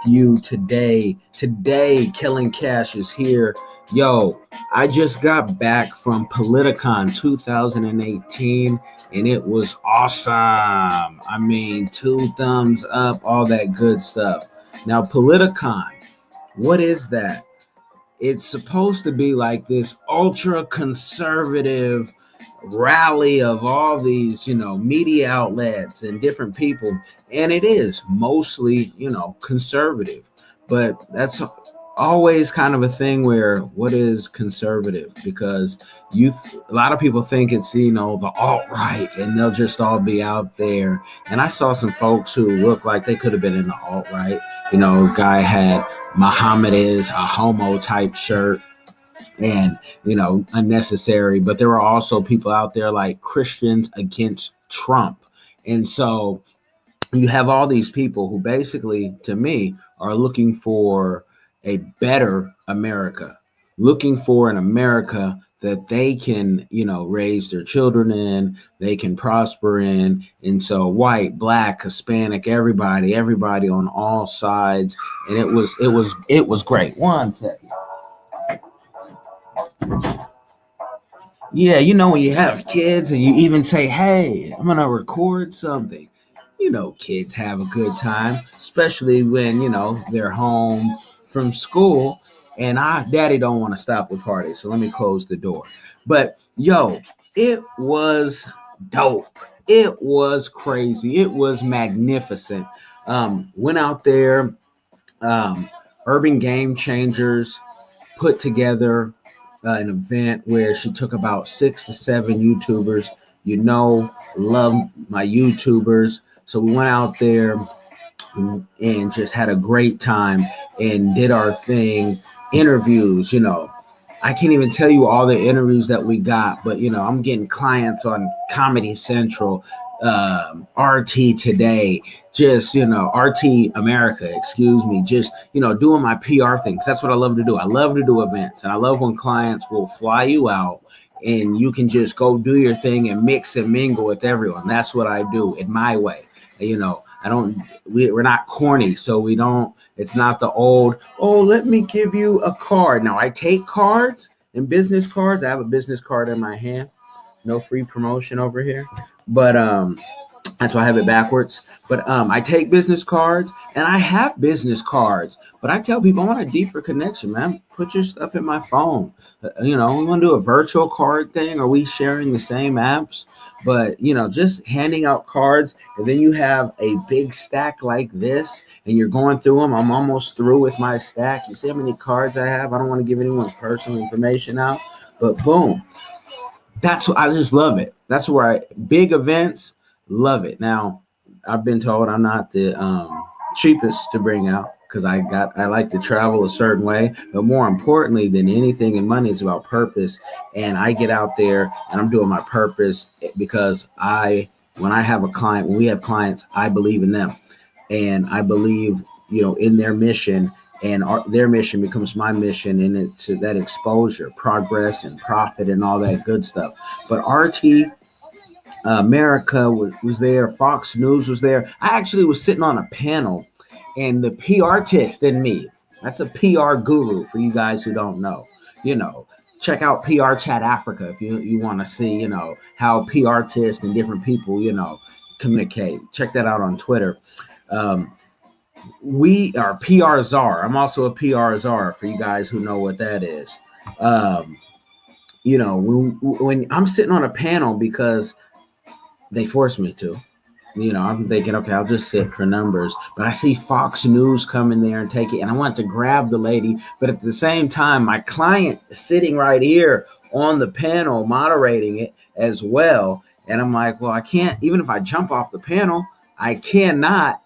you today. Today, Kellen Cash is here. Yo, I just got back from Politicon 2018 and it was awesome. I mean, 2 thumbs up, all that good stuff. Now, Politicon, what is that? It's supposed to be like this ultra conservative rally of all these, media outlets and different people. And it is mostly, conservative. But that's always kind of a thing where what is conservative? Because a lot of people think it's, the alt-right and they'll just all be out there. And I saw some folks who looked like they could have been in the alt-right. Guy had Muhammad is a homo type shirt and unnecessary, but there were also people out there like Christians against Trump. And so you have all these people who basically, to me, are looking for a better America, looking for an America that they can, raise their children in, they can prosper in. And so white, black, Hispanic, everybody on all sides. And it was great. One second. Yeah, when you have kids and you even say, hey, I'm going to record something. Kids have a good time, especially when, they're home from school and daddy don't want to stop the party. So let me close the door. But yo, it was dope. It was crazy. It was magnificent. Went out there, Urban Game Changers put together an event where she took about 6 to 7 YouTubers. Love my YouTubers. So we went out there and just had a great time and did our thing. Interviews, I can't even tell you all the interviews that we got, but I'm getting clients on Comedy Central, RT Today, just RT America, excuse me, just doing my PR things. That's what I love to do. I love to do events, and I love when clients will fly you out and you can just go do your thing and mix and mingle with everyone. That's what I do in my way. We're not corny, so we don't, it's not the old, oh, let me give you a card. Now I take cards and business cards. I have a business card in my hand. No free promotion over here, but that's why I have it backwards. But I take business cards and I have business cards, but I tell people I want a deeper connection, man. Put your stuff in my phone. We want to do a virtual card thing. Are we sharing the same apps? But, just handing out cards, and then you have a big stack like this and you're going through them. I'm almost through with my stack. You see how many cards I have? I don't want to give anyone's personal information out, but boom. That's what I just love it. That's where big events, love it. Now, I've been told I'm not the cheapest to bring out because I like to travel a certain way. But more importantly than anything in money, it's about purpose. And I get out there and I'm doing my purpose because when we have clients, I believe in them and I believe, in their mission. And their mission becomes my mission, and it's that exposure, progress, and profit, and all that good stuff. But RT America was there. Fox News was there. I actually was sitting on a panel, and the PR-tist in me, that's a PR guru for you guys who don't know. Check out PR Chat Africa if you want to see, how PR-tist and different people, communicate. Check that out on Twitter. We are PR czar. I'm also a PR czar for you guys who know what that is. When I'm sitting on a panel because they force me to, I'm thinking, okay, I'll just sit for numbers. But I see Fox News come in there and take it, and I want to grab the lady. But at the same time, my client is sitting right here on the panel moderating it as well. And I'm like, well, I can't, even if I jump off the panel, I cannot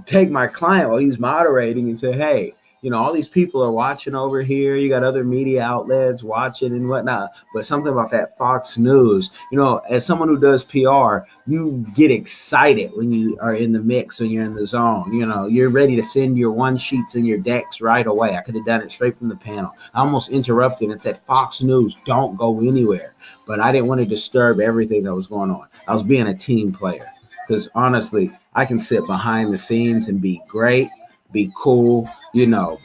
take my client while he's moderating and say, hey, all these people are watching over here. You got other media outlets watching and whatnot. But something about that Fox News, as someone who does PR, you get excited when you are in the mix, when you're in the zone. You're ready to send your one sheets and your decks right away. I could have done it straight from the panel. I almost interrupted and said, Fox News, don't go anywhere. But I didn't want to disturb everything that was going on. I was being a team player. Because honestly, I can sit behind the scenes and be great, be cool. The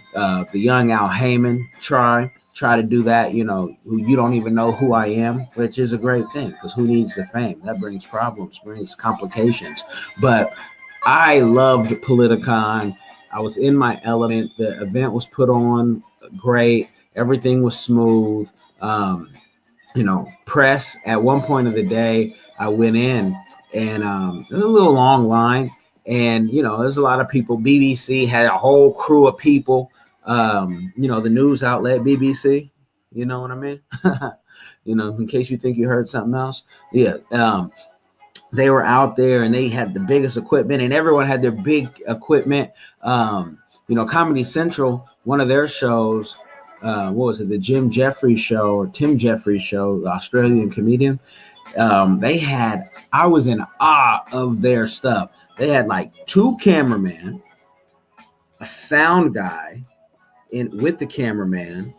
young Al Heyman try to do that. Who you don't even know who I am, which is a great thing because who needs the fame? That brings problems, brings complications. But I loved Politicon. I was in my element. The event was put on great. Everything was smooth. Press at one point of the day, I went in and it was a little long line. And, there's a lot of people. BBC had a whole crew of people. The news outlet, BBC, you know what I mean? In case you think you heard something else. Yeah. They were out there and they had the biggest equipment and everyone had their big equipment. Comedy Central, one of their shows, what was it, the Jim Jeffries show or Tim Jeffries show, the Australian comedian. I was in awe of their stuff. They had like 2 cameramen, a sound guy with the cameraman.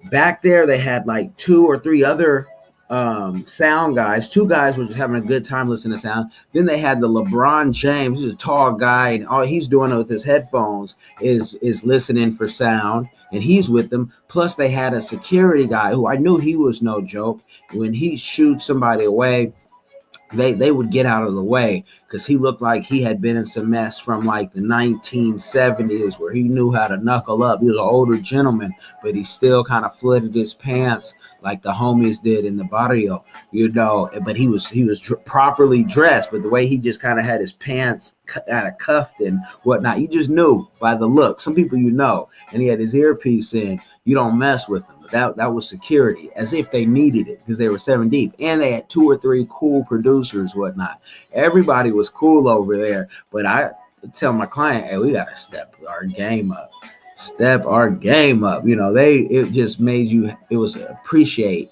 Back there, they had like 2 or 3 other sound guys. 2 guys were just having a good time listening to sound. Then they had the LeBron James, who's a tall guy, and all he's doing with his headphones is listening for sound, and he's with them. Plus, they had a security guy who I knew he was no joke. When he shoots somebody away, they would get out of the way because he looked like he had been in some mess from like the 1970s where he knew how to knuckle up. He was an older gentleman, but he still kind of flooded his pants like the homies did in the barrio, but he was properly dressed, but the way he just kind of had his pants kind of cuffed and whatnot, you just knew by the look. Some people and he had his earpiece in. You don't mess with him. That was security, as if they needed it because they were 7 deep, and they had 2 or 3 cool producers, whatnot. Everybody was cool over there, but I tell my client, hey, we gotta step our game up. It just made it was appreciate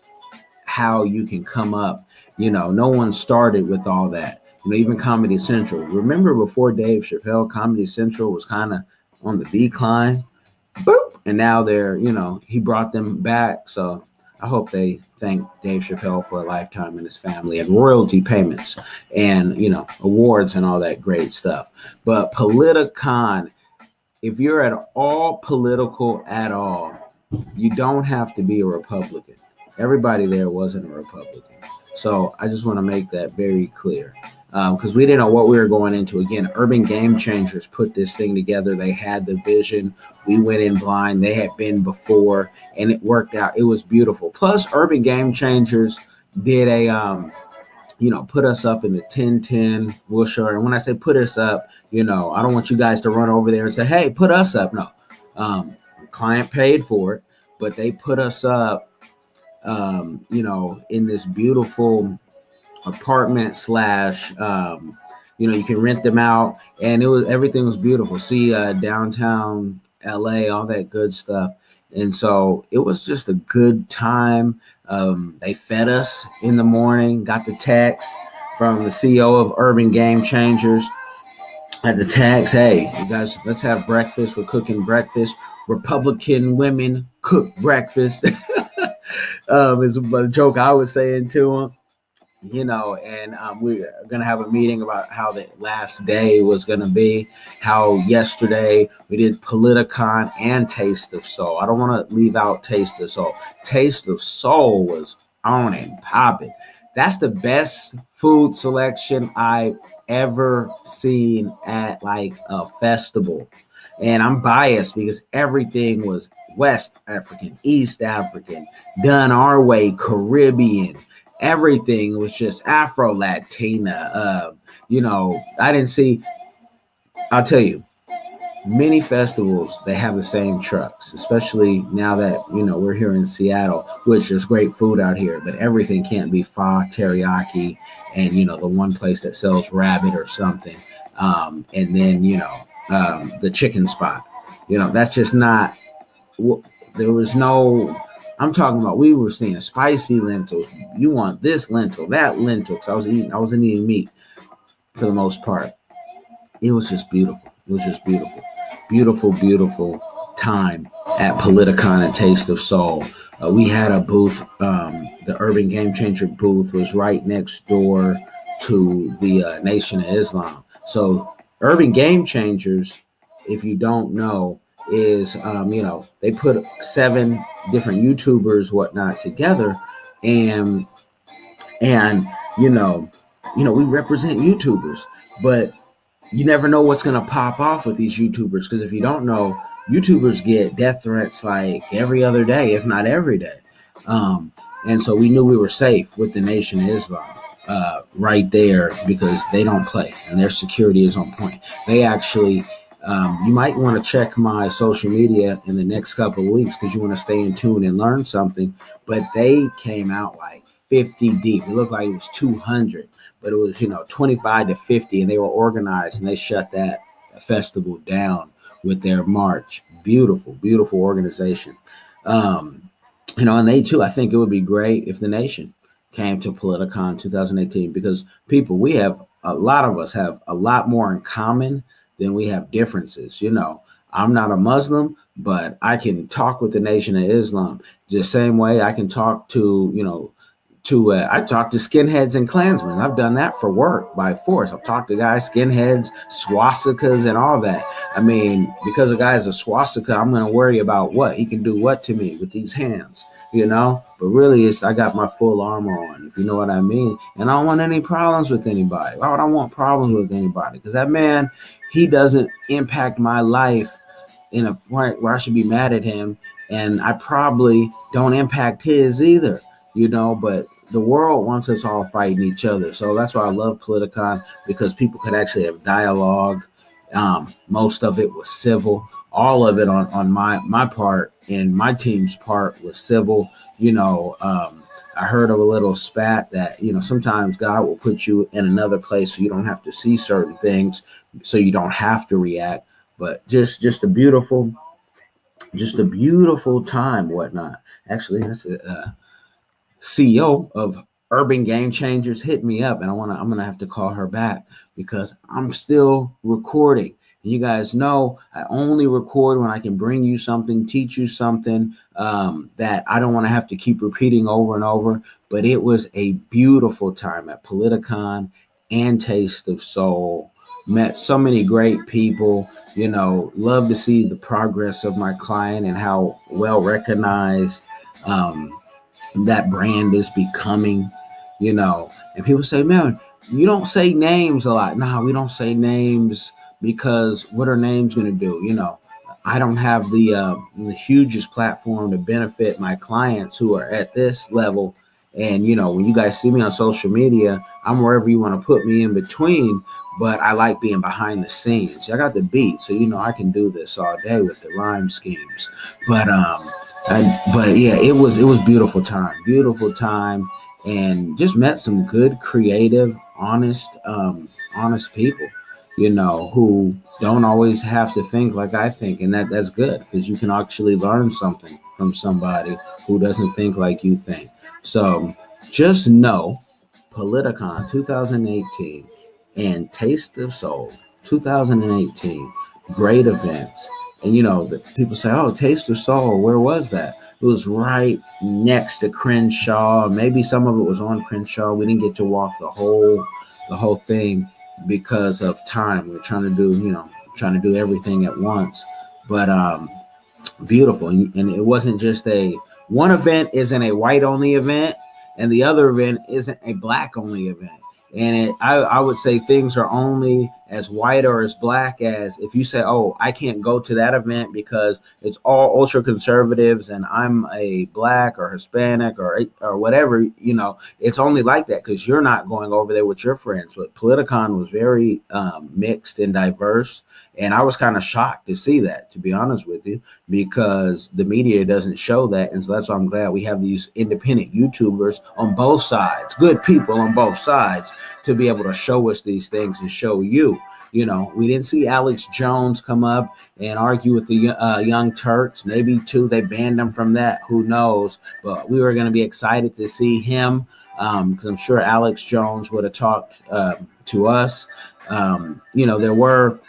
how you can come up. No one started with all that. Even Comedy Central. Remember before Dave Chappelle, Comedy Central was kind of on the decline. Boop. And now he brought them back. So I hope they thank Dave Chappelle for a lifetime and his family and royalty payments and, awards and all that great stuff. But Politicon, if you're at all political at all, you don't have to be a Republican. Everybody there wasn't a Republican. So I just want to make that very clear. Because we didn't know what we were going into. Again, Urban Game Changers put this thing together. They had the vision. We went in blind. They had been before, and it worked out. It was beautiful. Plus, Urban Game Changers did put us up in the 10-10 Wilshire. And when I say put us up, I don't want you guys to run over there and say, hey, put us up. No. Client paid for it, but they put us up, in this beautiful apartment / you can rent them out, and everything was beautiful. See, downtown LA, all that good stuff. And so it was just a good time. They fed us in the morning, got the text from the CEO of Urban Game Changers at the text, hey, you guys, let's have breakfast. We're cooking breakfast. Republican women cook breakfast. Is a joke I was saying to him. And we're going to have a meeting about how the last day was going to be, how yesterday we did Politicon and Taste of Soul. I don't want to leave out Taste of Soul. Taste of Soul was on and popping. That's the best food selection I've ever seen at like a festival. And I'm biased because everything was West African, East African, done our way, Caribbean. Everything was just Afro-Latina. I didn't see, I'll tell you, many festivals, they have the same trucks, especially now that, we're here in Seattle, which there's great food out here, but everything can't be pho, teriyaki, and, the one place that sells rabbit or something. And then, the chicken spot, that's just not, there was no, I'm talking about, we were seeing spicy lentils. You want this lentil, that lentil. Because I wasn't eating meat for the most part. It was just beautiful. Beautiful, beautiful time at Politicon and Taste of Soul. We had a booth. The Urban Game Changer booth was right next door to the Nation of Islam. So Urban Game Changers if you don't know, is they put 7 different YouTubers whatnot together, and and you know we represent YouTubers, but you never know what's going to pop off with these YouTubers, because if you don't know, YouTubers get death threats like every other day, if not every day. Um, and so we knew we were safe with the Nation of Islam right there, because they don't play and their security is on point. They actually, you might want to check my social media in the next couple of weeks, because you want to stay in tune and learn something. But they came out like 50 deep. It looked like it was 200, but it was 25 to 50, and they were organized, and they shut that festival down with their march. Beautiful, beautiful organization. um and they too, I think it would be great if the Nation came to Politicon 2018, because people, we have a lot of us have a lot more in common than we have differences. I'm not a Muslim, but I can talk with the Nation of Islam the same way I can talk to I talk to skinheads and Klansmen. I've done that for work by force. I've talked to guys, skinheads, swastikas, and all that. I mean, because a guy is a swastika, I'm going to worry about what he can do what to me with these hands, But really, I got my full armor on, if you know what I mean. And I don't want any problems with anybody. Why would I want problems with anybody? Because that man, he doesn't impact my life in a point where I should be mad at him, and I probably don't impact his either, But the world wants us all fighting each other, so that's why I love Politicon, because people could actually have dialogue. Most of it was civil. All of it on my part and my team's part was civil. I heard of a little spat that sometimes God will put you in another place so you don't have to see certain things, so you don't have to react. But just a beautiful time, whatnot. Actually, that's a CEO of Urban Game Changers hit me up, and I'm gonna have to call her back, because I'm still recording. You guys know I only record when I can bring you something, teach you something that I don't want to have to keep repeating over and over. But it was a beautiful time at Politicon and Taste of Soul. Met so many great people. Love to see the progress of my client and how well recognized um, that brand is becoming. And people say, man, you don't say names a lot. Nah, we don't say names, because what are names going to do? I don't have the hugest platform to benefit my clients who are at this level. And when you guys see me on social media, I'm wherever you want to put me in between. But I like being behind the scenes. I got the beat, so I can do this all day with the rhyme schemes. But but yeah, it was beautiful time, and just met some good, creative, honest people, who don't always have to think like I think, and that's good, because you can actually learn something from somebody who doesn't think like you think. So just know, Politicon 2018 and Taste of Soul 2018, great events. And the people say, "Oh, Taste of Soul, where was that?" It was right next to Crenshaw. Maybe some of it was on Crenshaw. We didn't get to walk the whole thing because of time. We are trying to do everything at once. But beautiful, and it wasn't just a one event isn't a white only event, and the other event isn't a black only event. And I would say things are only as white or as black as if you say, oh, I can't go to that event because it's all ultra conservatives and I'm a black or Hispanic or whatever. It's only like that because you're not going over there with your friends. But Politicon was very mixed and diverse, and I was kind of shocked to see that, to be honest with you, because the media doesn't show that. And so that's why I'm glad we have these independent YouTubers on both sides, good people on both sides, to be able to show us these things and show you. We didn't see Alex Jones come up and argue with the Young Turks. Maybe too, they banned him from that. Who knows? But we were going to be excited to see him, because I'm sure Alex Jones would have talked to us. There were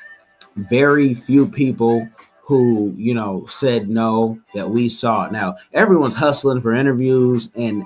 very few people who said no that we saw. Now everyone's hustling for interviews, and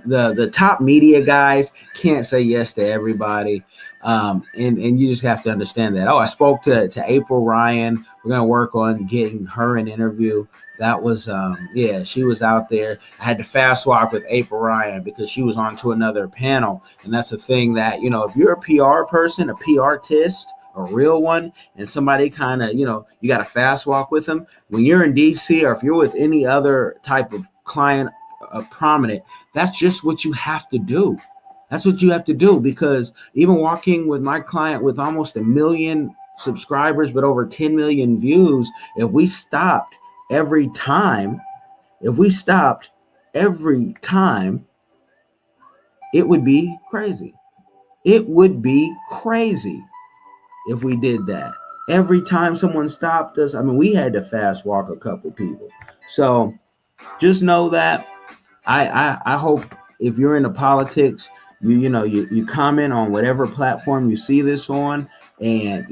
the top media guys can't say yes to everybody. And you just have to understand that. Oh, I spoke to April Ryan. We're gonna work on getting her an interview. That was yeah, she was out there. I had to fast walk with April Ryan because she was on to another panel. And that's the thing that, if you're a PR person, a PR artist, a real one, and somebody kind of, you got to fast walk with them. When you're in DC, or if you're with any other type of client, prominent, that's just what you have to do. That's what you have to do, because even walking with my client with almost 1 million subscribers but over 10 million views, if we stopped every time, if we stopped every time, it would be crazy. It would be crazy if we did that. Every time someone stopped us, I mean, we had to fast walk a couple people. So just know that I hope if you're into politics, you comment on whatever platform you see this on, and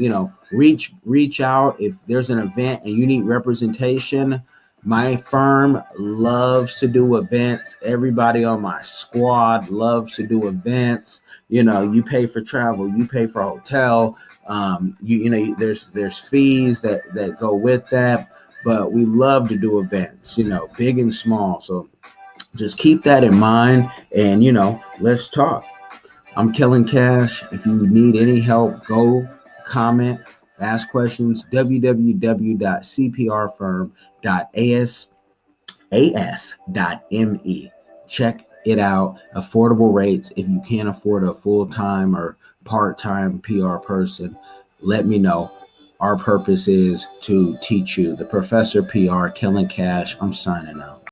reach out if there's an event and you need representation. My firm loves to do events. Everybody on my squad loves to do events. You pay for travel, you pay for hotel. There's fees that go with that, but we love to do events, big and small. So just keep that in mind, and let's talk. I'm Kellen Cash. If you need any help, go comment, ask questions. www.cprfirm.as.me. Check it out. Affordable rates. If you can't afford a full-time or part-time PR person, let me know. Our purpose is to teach you. The Professor PR, Kellen Cash. I'm signing out.